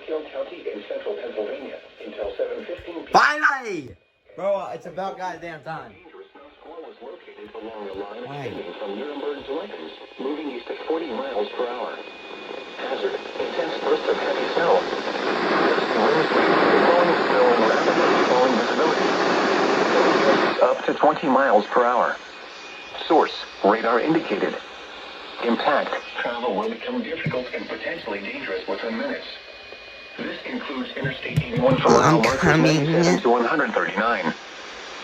Rockhill County in central Pennsylvania until 7:15 p.m. Finally! Bro, it's about goddamn time. Dangerous squall was located along a line extending from Nuremberg to Lyons, moving east at 40 miles per hour. Hazard, intense bursts of heavy snow. Gusty winds leading to blowing snow and rapidly falling visibility. Wind gusts up to 20 miles per hour. Source, radar indicated. Impact, travel will become difficult and potentially dangerous within minutes. This includes Interstate 81 from mile markers 97 to 139.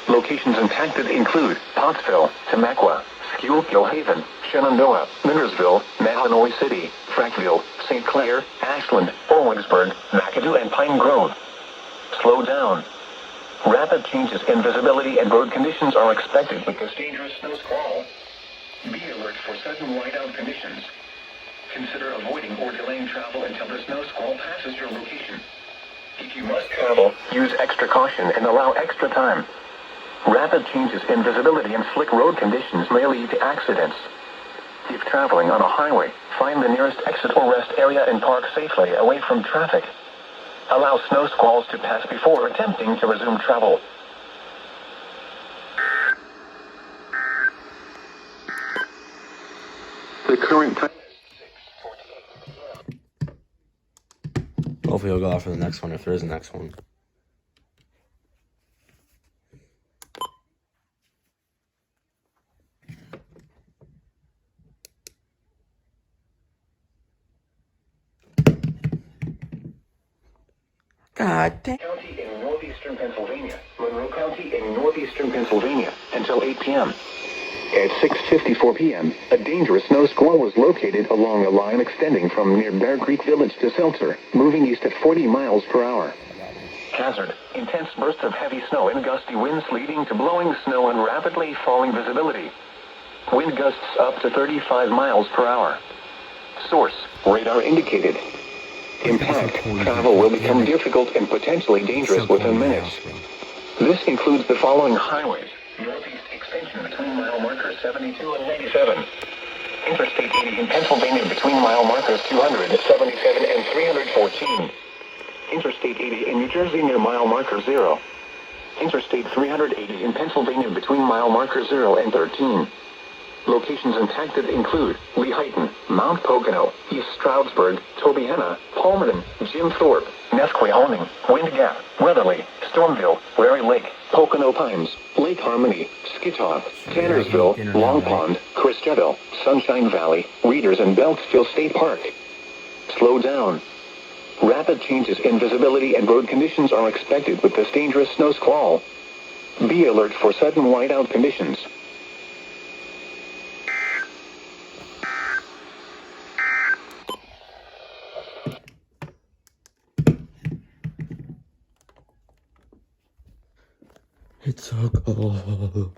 Locations impacted include Pottsville, Tamaqua, Squall, Gilhaven, Shenandoah, Minnersville, Mahanoy City, Frankville, St. Clair, Ashland, Owensburg, McAdoo, and Pine Grove. Slow down. Rapid changes in visibility and road conditions are expected with this dangerous snow squall. Be alert for sudden whiteout conditions. Consider avoiding or delaying travel until the snow squall passes your location. If you must travel, use extra caution and allow extra time. Rapid changes in visibility and slick road conditions may lead to accidents. If traveling on a highway, find the nearest exit or rest area and park safely away from traffic. Allow snow squalls to pass before attempting to resume travel. The current time is 6:48. Hopefully he'll go out for the next one if there is a next one. God damn. County in northeastern Pennsylvania, Monroe County in northeastern Pennsylvania, until 8 p.m. At 6:54 p.m., a dangerous snow squall was located along a line extending from near Bear Creek Village to Seltzer, moving east at 40 miles per hour. Hazard, intense bursts of heavy snow and gusty winds leading to blowing snow and rapidly falling visibility. Wind gusts up to 35 miles per hour. Source, radar indicated. Impact, travel will become difficult and potentially dangerous within minutes. This includes the following highways. Northeast extension between mile markers 72 and 97. Interstate 80 in Pennsylvania between mile markers 277 and 314. Interstate 80 in New Jersey near mile marker 0. Interstate 380 in Pennsylvania between mile markers 0 and 13. Locations impacted include Lehighton, Mount Pocono, East Stroudsburg, Tobyhanna, Palmerton, Jim Thorpe, Nesquehoning, Wind Gap, Weatherly, Stormville, Wary Lake, Pocono Pines, Lake Harmony, Skitoff, Tannersville, Long Pond, Christeville, Sunshine Valley, Readers, and Beltsville State Park. Slow down. Rapid changes in visibility and road conditions are expected with this dangerous snow squall. Be alert for sudden whiteout conditions. It's so cold.